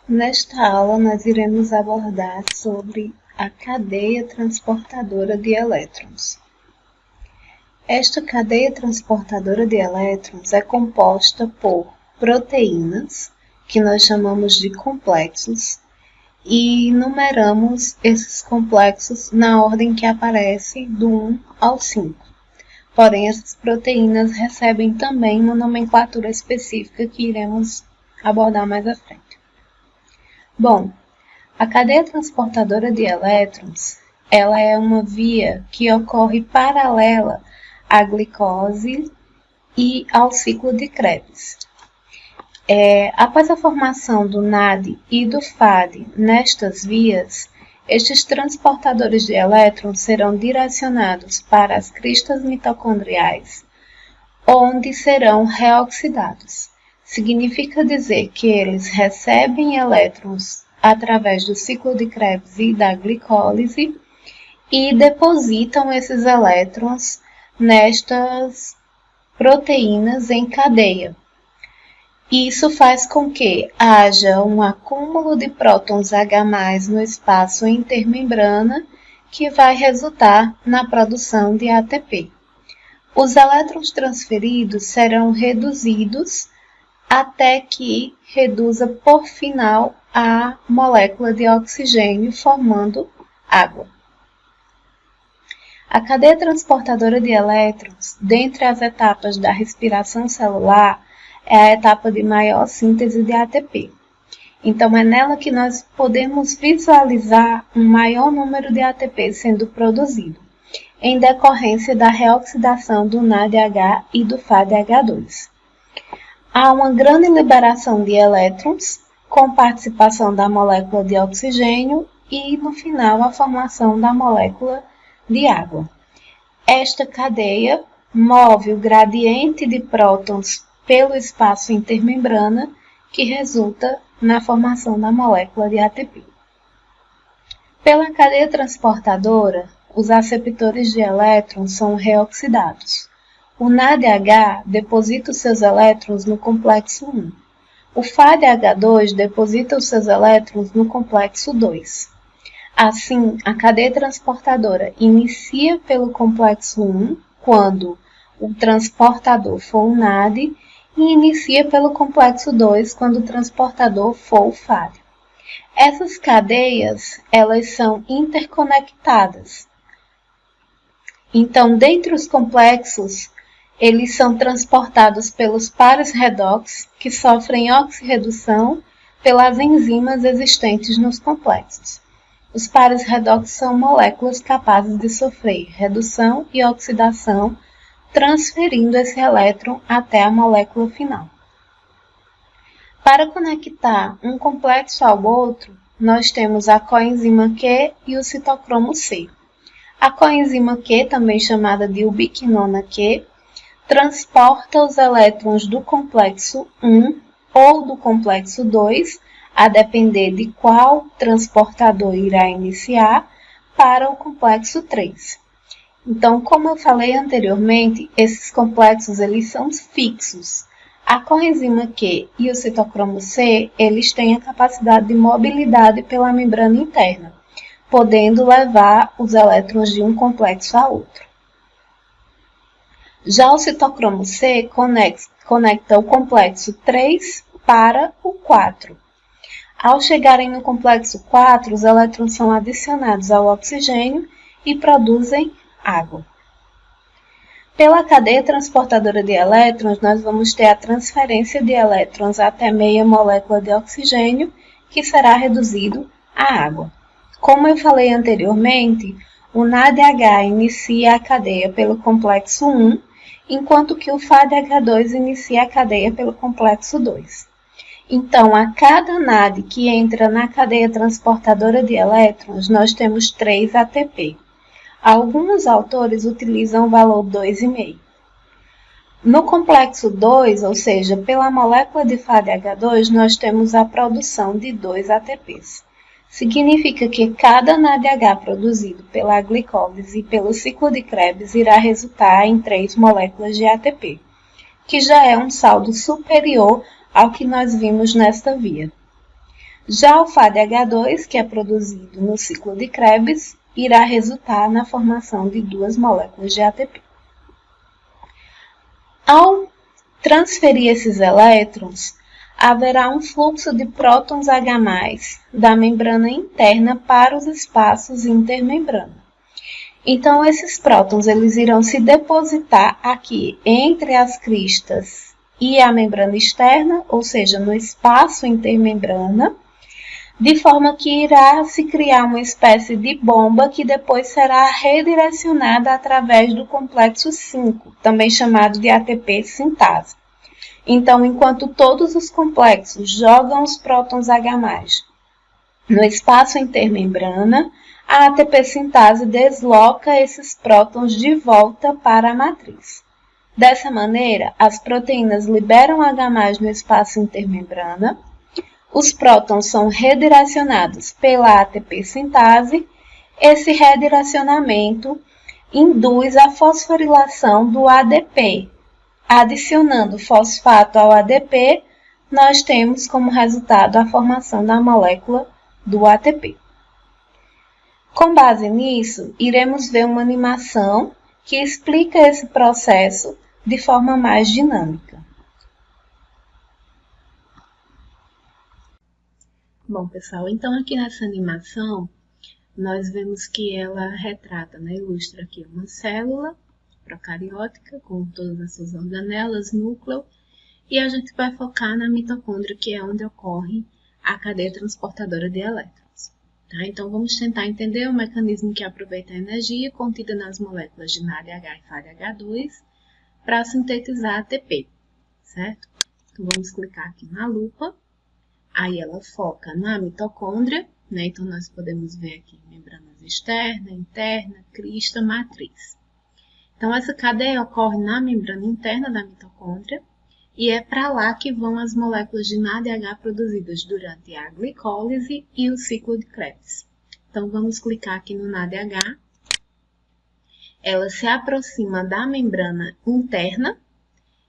Nesta aula, nós iremos abordar sobre a cadeia transportadora de elétrons. Esta cadeia transportadora de elétrons é composta por proteínas, que nós chamamos de complexos, e numeramos esses complexos na ordem que aparece do 1 ao 5. Porém, essas proteínas recebem também uma nomenclatura específica que iremos abordar mais à frente. Bom, a cadeia transportadora de elétrons, ela é uma via que ocorre paralela à glicose e ao ciclo de Krebs. Após a formação do NAD e do FAD nestas vias, estes transportadores de elétrons serão direcionados para as cristas mitocondriais, onde serão reoxidados. Significa dizer que eles recebem elétrons através do ciclo de Krebs e da glicólise e depositam esses elétrons nestas proteínas em cadeia. Isso faz com que haja um acúmulo de prótons H+ no espaço intermembrana, que vai resultar na produção de ATP. Os elétrons transferidos serão reduzidos até que reduza por final a molécula de oxigênio, formando água. A cadeia transportadora de elétrons, dentre as etapas da respiração celular, é a etapa de maior síntese de ATP. Então, é nela que nós podemos visualizar um maior número de ATP sendo produzido, em decorrência da reoxidação do NADH e do FADH2. Há uma grande liberação de elétrons, com participação da molécula de oxigênio e, no final, a formação da molécula de água. Esta cadeia move o gradiente de prótons pelo espaço intermembrana, que resulta na formação da molécula de ATP. Pela cadeia transportadora, os aceptores de elétrons são reoxidados. O NADH deposita os seus elétrons no complexo 1. O FADH2 deposita os seus elétrons no complexo 2. Assim, a cadeia transportadora inicia pelo complexo 1, quando o transportador for o NAD, e inicia pelo complexo 2, quando o transportador for o FAD. Essas cadeias, elas são interconectadas. Então, dentre os complexos, eles são transportados pelos pares redox, que sofrem oxirredução pelas enzimas existentes nos complexos. Os pares redox são moléculas capazes de sofrer redução e oxidação, transferindo esse elétron até a molécula final. Para conectar um complexo ao outro, nós temos a coenzima Q e o citocromo C. A coenzima Q, também chamada de ubiquinona Q, transporta os elétrons do complexo 1 ou do complexo 2, a depender de qual transportador irá iniciar, para o complexo 3. Então, como eu falei anteriormente, esses complexos eles são fixos. A coenzima Q e o citocromo C, eles têm a capacidade de mobilidade pela membrana interna, podendo levar os elétrons de um complexo a outro. Já o citocromo C conecta o complexo 3 para o 4. Ao chegarem no complexo 4, os elétrons são adicionados ao oxigênio e produzem água. Pela cadeia transportadora de elétrons, nós vamos ter a transferência de elétrons até meia molécula de oxigênio, que será reduzido à água. Como eu falei anteriormente, o NADH inicia a cadeia pelo complexo 1, enquanto que o FADH2 inicia a cadeia pelo complexo 2. Então, a cada NAD que entra na cadeia transportadora de elétrons, nós temos 3 ATP. Alguns autores utilizam o valor 2,5. No complexo 2, ou seja, pela molécula de FADH2, nós temos a produção de 2 ATPs. Significa que cada NADH produzido pela glicólise e pelo ciclo de Krebs irá resultar em 3 moléculas de ATP, que já é um saldo superior ao que nós vimos nesta via. Já o FADH2, que é produzido no ciclo de Krebs, irá resultar na formação de duas moléculas de ATP. Ao transferir esses elétrons, haverá um fluxo de prótons H+, da membrana interna para os espaços intermembrana. Então, esses prótons eles irão se depositar aqui entre as cristas e a membrana externa, ou seja, no espaço intermembrana, de forma que irá se criar uma espécie de bomba que depois será redirecionada através do complexo 5, também chamado de ATP sintase. Então, enquanto todos os complexos jogam os prótons H+, no espaço intermembrana, a ATP sintase desloca esses prótons de volta para a matriz. Dessa maneira, as proteínas liberam H+ no espaço intermembrana, os prótons são redirecionados pela ATP sintase. Esse redirecionamento induz a fosforilação do ADP. Adicionando fosfato ao ADP, nós temos como resultado a formação da molécula do ATP. Com base nisso, iremos ver uma animação que explica esse processo de forma mais dinâmica. Bom, pessoal, então aqui nessa animação, nós vemos que ela retrata, ilustra aqui uma célula procariótica com todas as suas organelas, núcleo, e a gente vai focar na mitocôndria, que é onde ocorre a cadeia transportadora de elétrons. Tá? Então, vamos tentar entender o mecanismo que aproveita a energia contida nas moléculas de NADH e FADH2 para sintetizar ATP, certo? Então, vamos clicar aqui na lupa, aí ela foca na mitocôndria, então nós podemos ver aqui membranas externa, interna, crista, matriz. Então, essa cadeia ocorre na membrana interna da mitocôndria e é para lá que vão as moléculas de NADH produzidas durante a glicólise e o ciclo de Krebs. Então, vamos clicar aqui no NADH. Ela se aproxima da membrana interna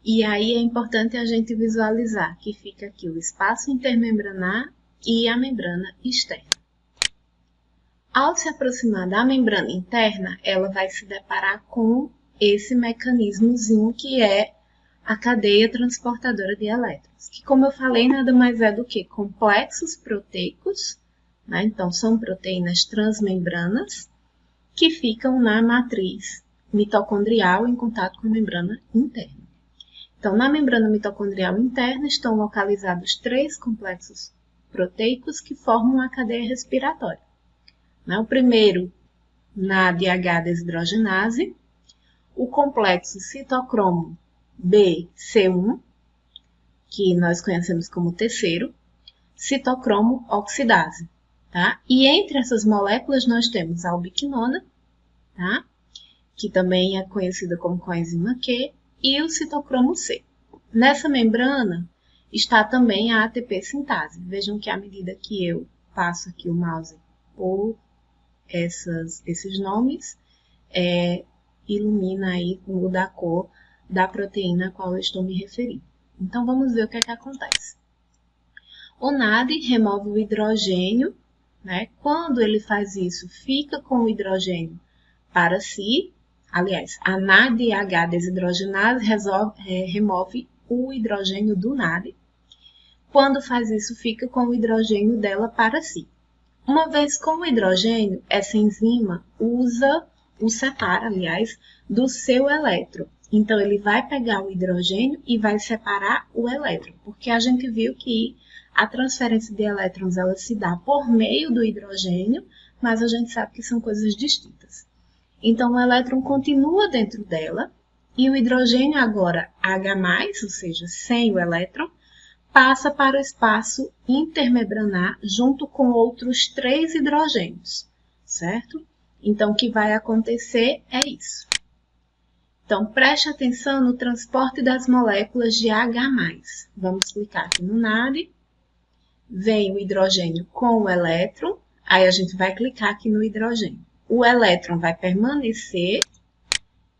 e aí é importante a gente visualizar que fica aqui o espaço intermembranar e a membrana externa. Ao se aproximar da membrana interna, ela vai se deparar com esse mecanismozinho que é a cadeia transportadora de elétrons, que, como eu falei, nada mais é do que complexos proteicos, então são proteínas transmembranas que ficam na matriz mitocondrial em contato com a membrana interna. Então, na membrana mitocondrial interna estão localizados 3 complexos proteicos que formam a cadeia respiratória. O primeiro, NADH desidrogenase, o complexo citocromo BC1, que nós conhecemos como terceiro, citocromo oxidase. Tá? E entre essas moléculas nós temos a ubiquinona, tá? Que também é conhecida como coenzima Q, e o citocromo C. Nessa membrana está também a ATP sintase. Vejam que à medida que eu passo aqui o mouse por esses nomes, ilumina aí, muda a cor da proteína a qual eu estou me referindo. Então, vamos ver o que é que acontece. O NAD remove o hidrogênio, Quando ele faz isso, fica com o hidrogênio para si. Aliás, a NADH desidrogenase remove o hidrogênio do NAD. Quando faz isso, fica com o hidrogênio dela para si. Uma vez com o hidrogênio, essa enzima separa, do seu elétron. Então, ele vai pegar o hidrogênio e vai separar o elétron, porque a gente viu que a transferência de elétrons ela se dá por meio do hidrogênio, mas a gente sabe que são coisas distintas. Então, o elétron continua dentro dela e o hidrogênio agora H+, ou seja, sem o elétron, passa para o espaço intermembranar junto com outros 3 hidrogênios, certo? Então, o que vai acontecer é isso. Então, preste atenção no transporte das moléculas de H+. Vamos clicar aqui no NAD. Vem o hidrogênio com o elétron. Aí, a gente vai clicar aqui no hidrogênio. O elétron vai permanecer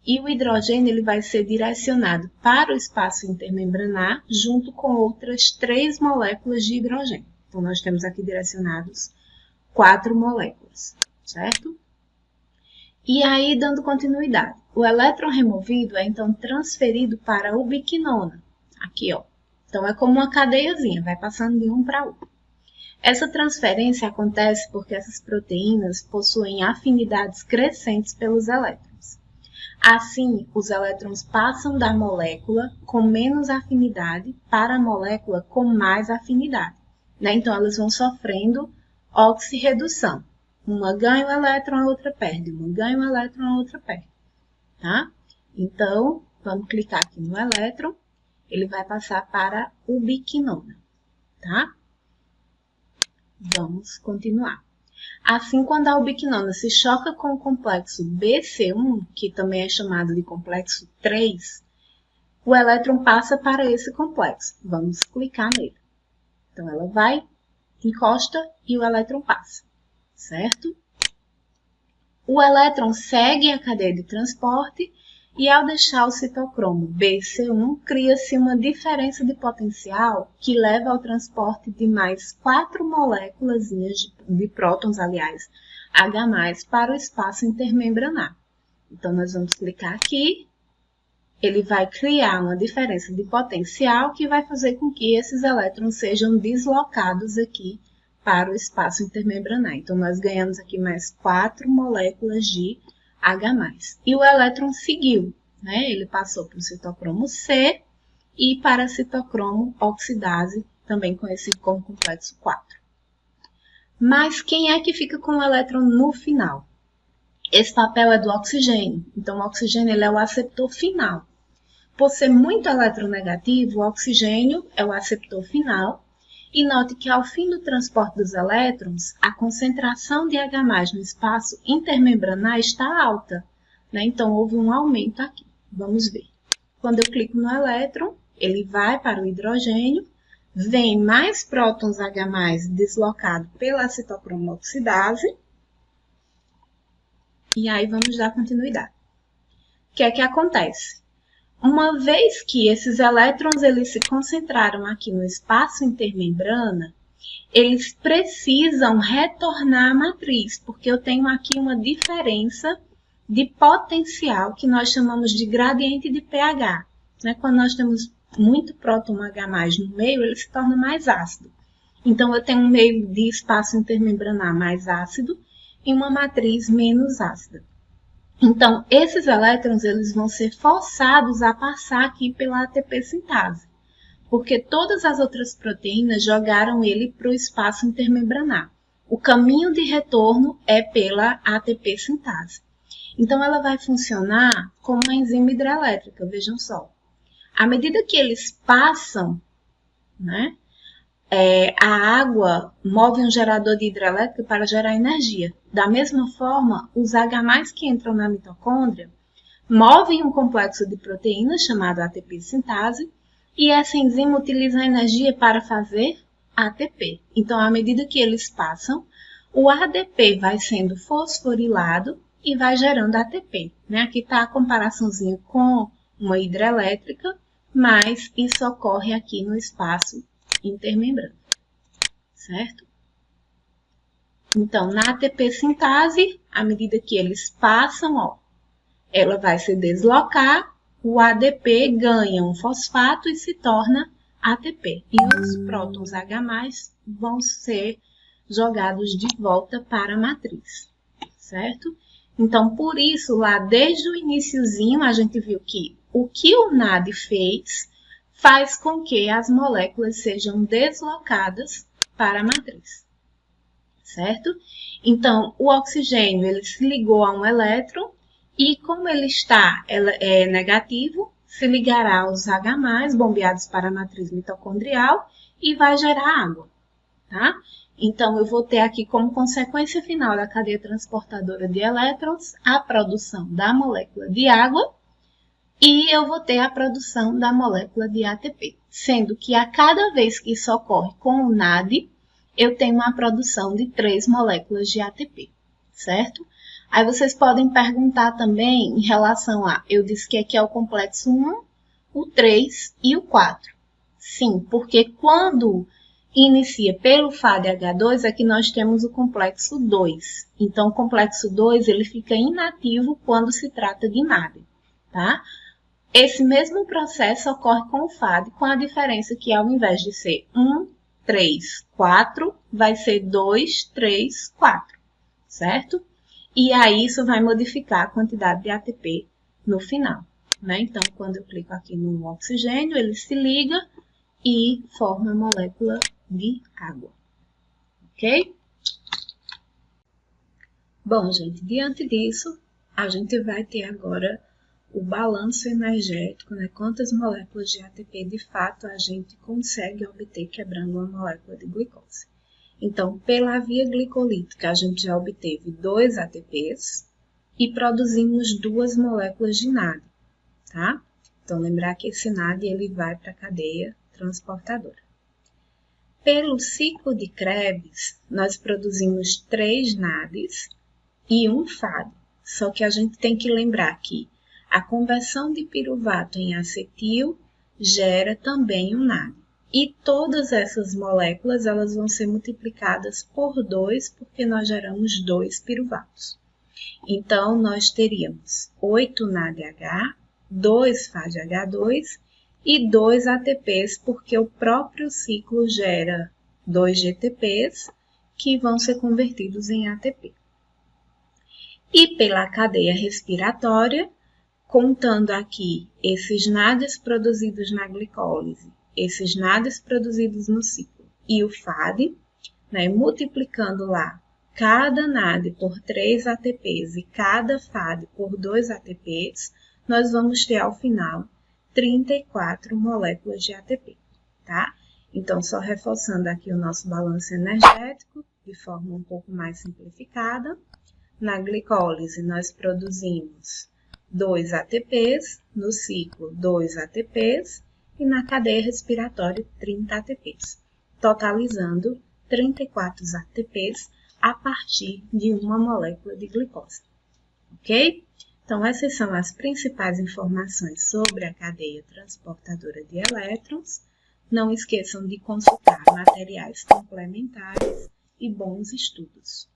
e o hidrogênio ele vai ser direcionado para o espaço intermembranar junto com outras 3 moléculas de hidrogênio. Então, nós temos aqui direcionados 4 moléculas, certo? E aí, dando continuidade, o elétron removido é então transferido para a ubiquinona. Aqui, ó. Então, é como uma cadeiazinha, vai passando de um para outro. Essa transferência acontece porque essas proteínas possuem afinidades crescentes pelos elétrons. Assim, os elétrons passam da molécula com menos afinidade para a molécula com mais afinidade, né? Então, elas vão sofrendo oxirredução. Uma ganha o elétron, a outra perde. Uma ganha o elétron, a outra perde. Tá? Então, vamos clicar aqui no elétron. Ele vai passar para a ubiquinona. Tá? Vamos continuar. Assim, quando a ubiquinona se choca com o complexo BC1, que também é chamado de complexo 3, o elétron passa para esse complexo. Vamos clicar nele. Então, ela vai, encosta e o elétron passa. Certo? O elétron segue a cadeia de transporte e, ao deixar o citocromo BC1, cria-se uma diferença de potencial que leva ao transporte de mais 4 moléculas de prótons, aliás, H+, para o espaço intermembranar. Então, nós vamos clicar aqui. Ele vai criar uma diferença de potencial que vai fazer com que esses elétrons sejam deslocados aqui para o espaço intermembranar. Então, nós ganhamos aqui mais 4 moléculas de H+. E o elétron seguiu, né? Ele passou para o citocromo C e para a citocromo oxidase, também conhecido como complexo 4. Mas quem é que fica com o elétron no final? Esse papel é do oxigênio. Então, o oxigênio ele é o aceptor final. Por ser muito eletronegativo, o oxigênio é o aceptor final. E note que ao fim do transporte dos elétrons, a concentração de H+ no espaço intermembranar está alta, né? Então, houve um aumento aqui. Vamos ver. Quando eu clico no elétron, ele vai para o hidrogênio, vem mais prótons H+ deslocado pela citocromo oxidase, e aí vamos dar continuidade. O que é que acontece? Uma vez que esses elétrons eles se concentraram aqui no espaço intermembrana, eles precisam retornar à matriz, porque eu tenho aqui uma diferença de potencial que nós chamamos de gradiente de pH. Né? Quando nós temos muito próton H+ no meio, ele se torna mais ácido. Então, eu tenho um meio de espaço intermembranar mais ácido e uma matriz menos ácida. Então, esses elétrons eles vão ser forçados a passar aqui pela ATP sintase, porque todas as outras proteínas jogaram ele para o espaço intermembranar. O caminho de retorno é pela ATP sintase. Então, ela vai funcionar como uma enzima hidrelétrica, vejam só. À medida que eles passam, né, a água move um gerador de hidrelétrica para gerar energia. Da mesma forma, os H+ que entram na mitocôndria movem um complexo de proteínas chamado ATP sintase e essa enzima utiliza a energia para fazer ATP. Então, à medida que eles passam, o ADP vai sendo fosforilado e vai gerando ATP. Né? Aqui está a comparaçãozinha com uma hidrelétrica, mas isso ocorre aqui no espaço intermembrana, certo? Então, na ATP sintase, à medida que eles passam, ó, ela vai se deslocar, o ADP ganha um fosfato e se torna ATP. E os prótons H+ vão ser jogados de volta para a matriz, certo? Então, por isso, lá desde o iniciozinho, a gente viu que o NAD faz com que as moléculas sejam deslocadas para a matriz, certo? Então, o oxigênio ele se ligou a um elétron e, como ele é negativo, se ligará aos H+, bombeados para a matriz mitocondrial e vai gerar água, tá? Então, eu vou ter aqui como consequência final da cadeia transportadora de elétrons a produção da molécula de água e eu vou ter a produção da molécula de ATP, sendo que a cada vez que isso ocorre com o NAD, eu tenho uma produção de 3 moléculas de ATP, certo? Aí vocês podem perguntar também em relação a, eu disse que aqui é o complexo 1, o 3 e o 4. Sim, porque quando inicia pelo FADH2 é que nós temos o complexo 2. Então, o complexo 2 ele fica inativo quando se trata de NAD, tá? Esse mesmo processo ocorre com o FAD, com a diferença que ao invés de ser 1, 3, 4, vai ser 2, 3, 4, certo? E aí isso vai modificar a quantidade de ATP no final, né? Então, quando eu clico aqui no oxigênio, ele se liga e forma a molécula de água, ok? Bom, gente, diante disso, a gente vai ter agora o balanço energético, né? Quantas moléculas de ATP de fato a gente consegue obter quebrando uma molécula de glicose. Então, pela via glicolítica, a gente já obteve 2 ATPs e produzimos 2 moléculas de NAD, tá? Então, lembrar que esse NAD ele vai para a cadeia transportadora. Pelo ciclo de Krebs, nós produzimos 3 NADs e 1 FAD. Só que a gente tem que lembrar que a conversão de piruvato em acetil gera também um NAD. E todas essas moléculas elas vão ser multiplicadas por 2, porque nós geramos 2 piruvatos. Então, nós teríamos 8 NADH, 2 FADH2 e 2 ATPs, porque o próprio ciclo gera 2 GTPs, que vão ser convertidos em ATP. E pela cadeia respiratória, contando aqui esses NADs produzidos na glicólise, esses NADs produzidos no ciclo e o FAD, né, multiplicando lá cada NAD por 3 ATPs e cada FAD por 2 ATPs, nós vamos ter ao final 34 moléculas de ATP, tá? Então, só reforçando aqui o nosso balanço energético de forma um pouco mais simplificada. Na glicólise, nós produzimos 2 ATPs, no ciclo 2 ATPs e na cadeia respiratória 30 ATPs, totalizando 34 ATPs a partir de uma molécula de glicose, ok? Então, essas são as principais informações sobre a cadeia transportadora de elétrons. Não esqueçam de consultar materiais complementares e bons estudos.